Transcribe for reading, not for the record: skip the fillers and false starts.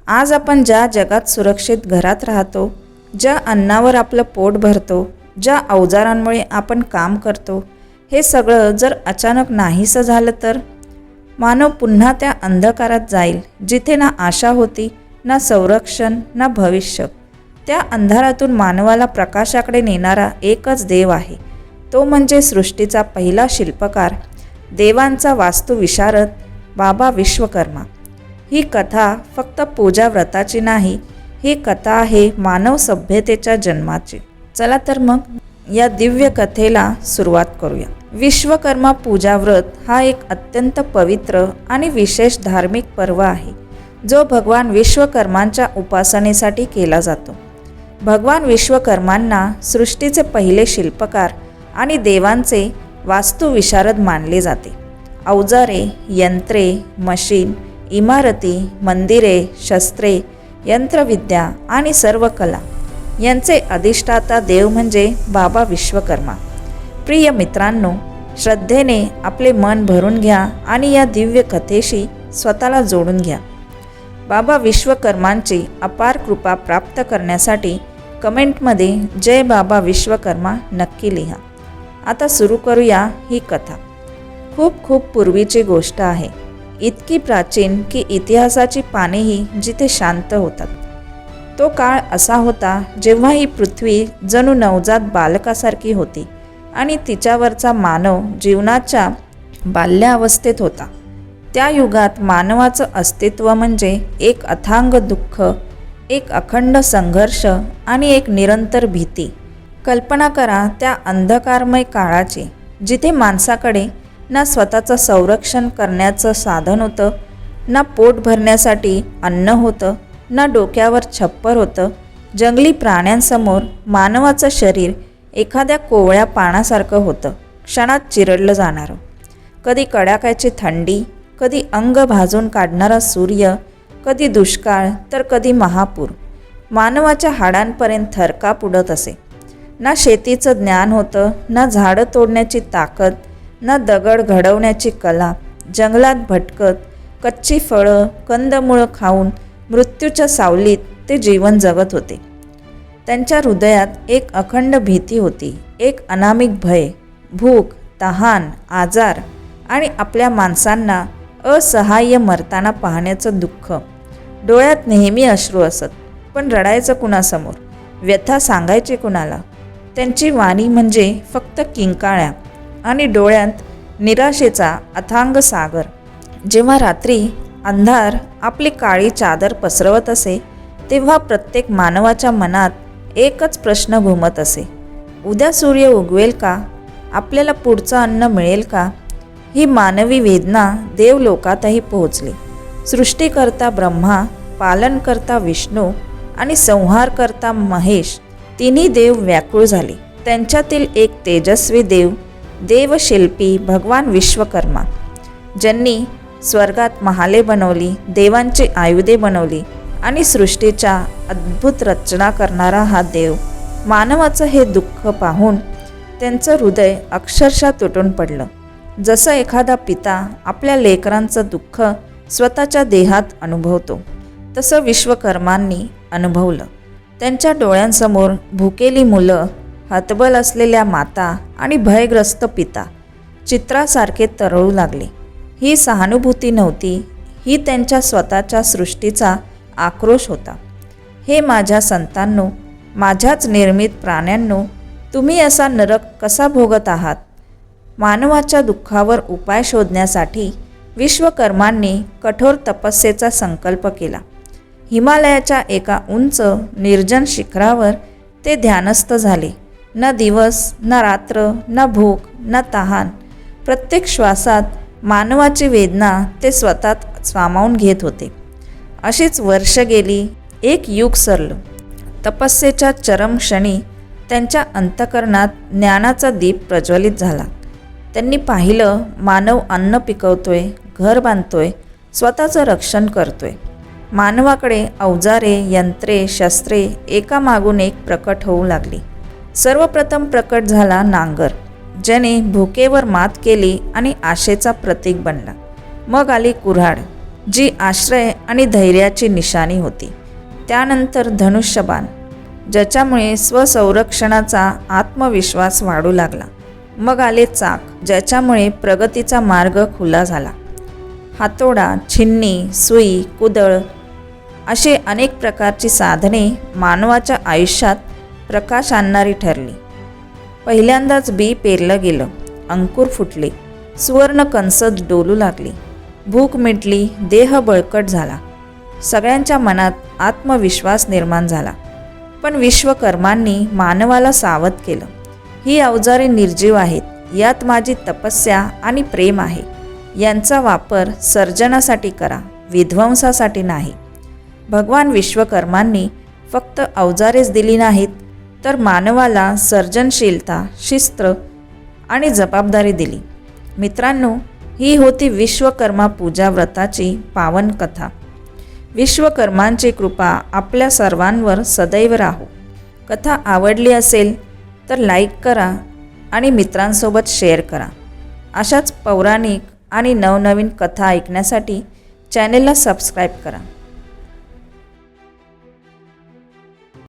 आज आपण ज्या जगात सुरक्षित घरात राहतो, ज्या अन्नावर आपलं पोट भरतो, ज्या अवजारांमुळे आपण काम करतो, हे सगळं जर अचानक नाहीसं झालं तर मानव पुन्हा त्या अंधकारात जाईल जिथे ना आशा होती, ना संरक्षण, ना भविष्य. त्या अंधारातून मानवाला प्रकाशाकडे नेणारा एकच देव आहे, तो म्हणजे सृष्टीचा पहिला शिल्पकार, देवांचा वास्तुविशारद बाबा विश्वकर्मा. ही कथा फक्त पूजा व्रताची नाही, ही कथा आहे मानव सभ्यतेच्या जन्माची. चला तर मग या दिव्य कथेला सुरुवात करूया. विश्वकर्मा पूजा व्रत हा एक अत्यंत पवित्र आणि विशेष धार्मिक पर्व आहे, जो भगवान विश्वकर्मांच्या उपासनेसाठी केला जातो. भगवान विश्वकर्मांना सृष्टीचे पहिले शिल्पकार आणि देवांचे वास्तुविशारद मानले जाते. अवजारे, यंत्रे, मशीन, इमारती, मंदिरे, शस्त्रे, यंत्रविद्या आणि सर्व कला यांचे अधिष्ठाता देव म्हणजे बाबा विश्वकर्मा. प्रिय मित्रांनो, श्रद्धेने आपले मन भरून घ्या आणि या दिव्य कथेशी स्वतःला जोडून घ्या. बाबा विश्वकर्मांची अपार कृपा प्राप्त करण्यासाठी कमेंटमध्ये जय बाबा विश्वकर्मा नक्की लिहा. आता सुरू करूया ही कथा. खूप खूप पूर्वीची गोष्ट आहे, इतकी प्राचीन की इतिहासाची पानेही जिथे शांत होतात. तो काळ असा होता जेव्हा ही पृथ्वी जणू नवजात बालकासारखी होती आणि तिच्यावरचा मानव जीवनाच्या बाल्यावस्थेत होता. त्या युगात मानवाचं अस्तित्व म्हणजे एक अथांग दुःख, एक अखंड संघर्ष आणि एक निरंतर भीती. कल्पना करा त्या अंधकारमय काळाची, जिथे माणसाकडे ना स्वतःचं संरक्षण करण्याचं साधन होतं, ना पोट भरण्यासाठी अन्न होतं, ना डोक्यावर छप्पर होतं. जंगली प्राण्यांसमोर मानवाचं शरीर एखाद्या कोवळ्या पानासारखं होतं, क्षणात चिरडलं जाणारं. कधी कडाक्याची थंडी, कधी अंग भाजून काढणारा सूर्य, कधी दुष्काळ तर कधी महापूर. मानवाच्या हाडांपर्यंत थरकाप उडत असे. ना शेतीचं ज्ञान होतं, ना झाडं तोडण्याची ताकद, ना दगड घडवण्याची कला. जंगलात भटकत, कच्ची फळं, कंदमुळं खाऊन मृत्यूच्या सावलीत ते जीवन जगत होते. त्यांच्या हृदयात एक अखंड भीती होती, एक अनामिक भय, भूक, तहान, आजार आणि आपल्या माणसांना असहाय्य मरताना पाहण्याचं दुःख. डोळ्यात नेहमी अश्रू असत, पण रडायचं कुणासमोर, व्यथा सांगायची कुणाला. त्यांची वाणी म्हणजे फक्त किंकाळ्या आणि डोळ्यात निराशेचा अथांग सागर. जेव्हा रात्री अंधार आपली काळी चादर पसरवत असे, तेव्हा प्रत्येक मानवाच्या मनात एकच प्रश्न घुमत असे, उद्या सूर्य उगवेल का? आपल्याला पुढचं अन्न मिळेल का? ही मानवी वेदना देवलोकातही पोहोचली. सृष्टीकर्ता ब्रह्मा, पालनकर्ता विष्णू आणि संहारकर्ता महेश, तिन्ही देव व्याकुळ झाले. त्यांच्यातील एक तेजस्वी देव, देवशिल्पी भगवान विश्वकर्मा, ज्यांनी स्वर्गात महाले बनवली, देवांची आयुधे बनवली आणि सृष्टीच्या अद्भुत रचना करणारा हा देव. मानवाचं हे दुःख पाहून त्यांचं हृदय अक्षरशः तुटून पडलं. जसं एखादा पिता आपल्या लेकरांचं दुःख स्वतःच्या देहात अनुभवतो, तसं विश्वकर्मांनी अनुभवलं. त्यांच्या डोळ्यांसमोर भुकेली मुलं, हतबल असलेल्या माता आणि भयग्रस्त पिता चित्रासारखे तरळू लागले. ही सहानुभूती नव्हती, ही त्यांच्या स्वतःच्या सृष्टीचा आक्रोश होता. हे माझ्या संतांनो, माझ्याच निर्मित प्राण्यांनो, तुम्ही असा नरक कसा भोगत आहात? मानवाच्या दुःखावर उपाय शोधण्यासाठी विश्वकर्मांनी कठोर तपस्येचा संकल्प केला. हिमालयाच्या एका उंच निर्जन शिखरावर ते ध्यानस्थ झाले. न दिवस, न रात्र, न भूक, न तहान. प्रत्येक श्वासात मानवाची वेदना ते स्वतःत सामावून घेत होते. अशीच वर्ष गेली, एक युग सरलं. तपस्येच्या चरम क्षणी त्यांच्या अंतःकरणात ज्ञानाचा दीप प्रज्वलित झाला. त्यांनी पाहिलं, मानव अन्न पिकवतोय, घर बांधतोय, स्वतःचं रक्षण करतोय. मानवाकडे अवजारे, यंत्रे, शस्त्रे एकामागून एक प्रकट होऊ लागली. सर्वप्रथम प्रकट झाला नांगर, ज्याने भुकेवर मात केली आणि आशेचा प्रतीक बनला. मग आली कुऱ्हाड, जी आश्रय आणि धैर्याची निशाणी होती. त्यानंतर धनुष्यबाण, ज्याच्यामुळे स्वसंरक्षणाचा आत्मविश्वास वाढू लागला. मग आले चाक, ज्याच्यामुळे प्रगतीचा मार्ग खुला झाला. हातोडा, छिन्नी, सुई, कुदळ असे अनेक प्रकारची साधने मानवाच्या आयुष्यात प्रकाश आणणारी ठरली. पहिल्यांदाच बी पेरलं गेलं, अंकुर फुटले, सुवर्ण कंसद डोलू लागली, भूक मिटली, देह बळकट झाला, सगळ्यांच्या मनात आत्मविश्वास निर्माण झाला. पण विश्वकर्मांनी मानवाला सावध केलं. ही अवजारे निर्जीव आहेत, यात माझी तपस्या आणि प्रेम आहे. यांचा वापर सर्जनासाठी करा, विध्वंसासाठी नाही. भगवान विश्वकर्मांनी फक्त अवजारेच दिली नाहीत, तर मानवाला सर्जनशीलता, शिस्त आणि जबाबदारी दिली. मित्रांनो, ही होती विश्वकर्मा पूजा व्रताची पावन कथा. विश्वकर्मांची कृपा आपल्या सर्वांवर सदैव राहो. कथा आवडली असेल तर लाईक करा आणि मित्रांसोबत शेअर करा. अशाच पौराणिक आणि नवनवीन कथा ऐकण्यासाठी चॅनेलला सबस्क्राईब करा.